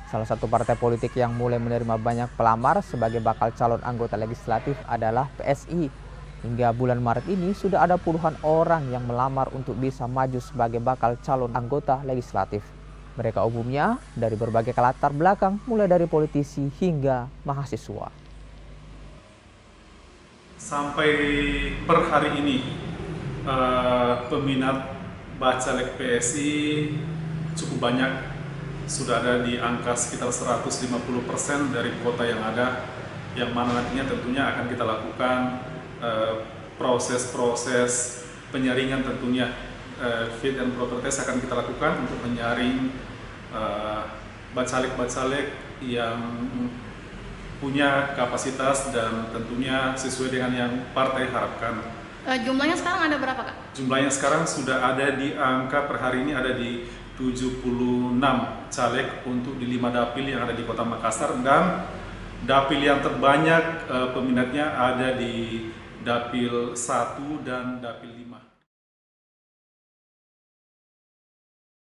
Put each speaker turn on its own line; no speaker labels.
Salah satu partai politik yang mulai menerima banyak pelamar sebagai bakal calon anggota legislatif adalah PSI. Hingga bulan Maret ini sudah ada puluhan orang yang melamar untuk bisa maju sebagai bakal calon anggota legislatif. Mereka umumnya dari berbagai latar belakang, mulai dari politisi hingga mahasiswa.
Sampai per hari ini, peminat bacalek PSI cukup banyak, sudah ada di angka sekitar 150% dari kuota yang ada, yang mana nantinya tentunya akan kita lakukan proses-proses penyaringan tentunya. Fit and proper test akan kita lakukan untuk menyaring bacalek-bacalek yang punya kapasitas dan tentunya sesuai dengan yang partai harapkan.
Jumlahnya sekarang ada berapa, Kak?
Jumlahnya sekarang sudah ada di angka per hari ini ada di 76 caleg untuk di 5 dapil yang ada di Kota Makassar, dan dapil yang terbanyak peminatnya ada di dapil 1 dan dapil 5.